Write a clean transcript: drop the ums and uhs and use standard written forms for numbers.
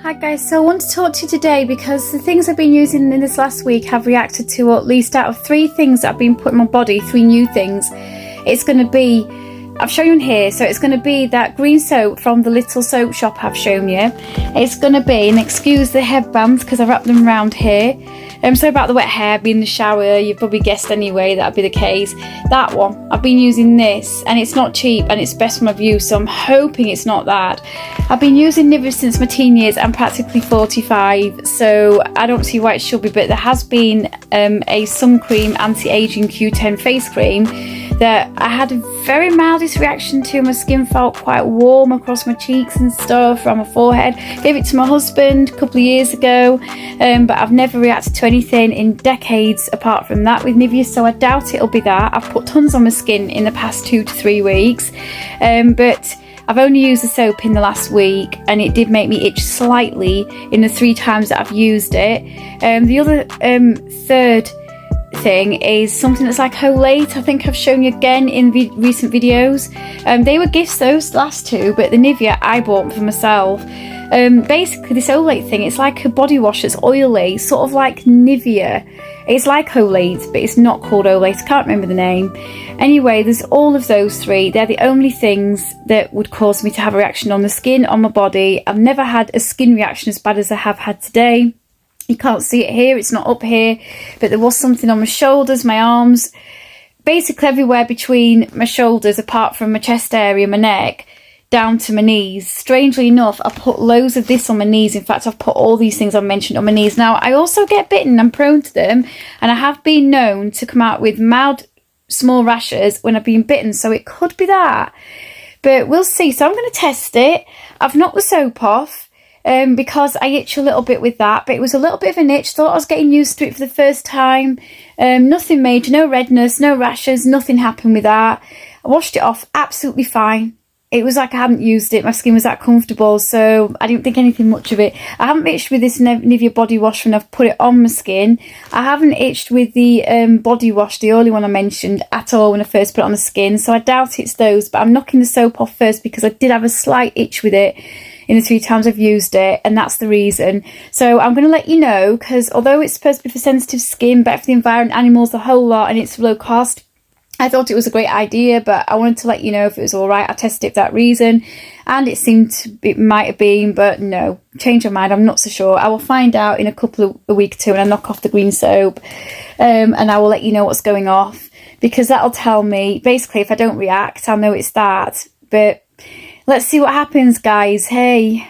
Hi guys, so I want to talk to you today because the things I've been using in this last week have reacted to, or at least out of 3 things that I've been putting in my body, 3 new things. It's going to be, I've shown you in here, so it's going to be that green soap from the little soap shop I've shown you. It's going to be, and excuse the headbands because I've wrapped them around here. Sorry about the wet hair, being in the shower, you've probably guessed anyway that'd be the case. That one, I've been using this and it's not cheap and it's best from my view, so I'm hoping it's not that. I've been using Nivea since my teen years. I'm practically 45, so I don't see why it should be, but there has been a sun cream anti-aging Q10 face cream that I had a very mildest reaction to. My skin felt quite warm across my cheeks and stuff, around my forehead. Gave it to my husband a couple of years ago, but I've never reacted to anything in decades apart from that with Nivea, so I doubt it'll be that. I've put tons on my skin in the past 2 to 3 weeks, but I've only used the soap in the last week and it did make me itch slightly in the 3 times that I've used it. The other third thing is something that's like Olate. I think I've shown you again in recent videos. They were gifts, those last 2, but the Nivea I bought for myself. Basically this Olate thing, it's like a body wash that's oily, sort of like Nivea. It's like Olate, but it's not called Olate. I can't remember the name. Anyway, there's all of those 3. They're the only things that would cause me to have a reaction on the skin, on my body. I've never had a skin reaction as bad as I have had today. You can't see it here, it's not up here, but there was something on my shoulders, my arms, basically everywhere between my shoulders, apart from my chest area, my neck, down to my knees. Strangely enough, I put loads of this on my knees. In fact, I've put all these things I mentioned on my knees. Now, I also get bitten, I'm prone to them, and I have been known to come out with mild, small rashes when I've been bitten, so it could be that. But we'll see. So I'm going to test it. I've knocked the soap off. Because I itch a little bit with that, but it was a little bit of an itch. Thought I was getting used to it for the first time. Nothing major, no redness, no rashes, nothing happened with that. I washed it off absolutely fine. It was like I hadn't used it. My skin was that comfortable, so I didn't think anything much of it. I haven't itched with this Nivea body wash when I've put it on my skin. I haven't itched with the body wash, the only one I mentioned, at all when I first put it on the skin, so I doubt it's those, but I'm knocking the soap off first because I did have a slight itch with it in the 3 times I've used it, and that's the reason. So I'm going to let you know, because although it's supposed to be for sensitive skin, better for the environment, animals, the whole lot, and it's low cost, I thought it was a great idea, but I wanted to let you know if it was alright. I tested it for that reason, and it seemed to be, it might have been, but no, change my mind, I'm not so sure. I will find out in a couple of a week or 2 when I knock off the green soap, and I will let you know what's going off, because that'll tell me, basically, if I don't react, I'll know it's that. But let's see what happens, guys. Hey.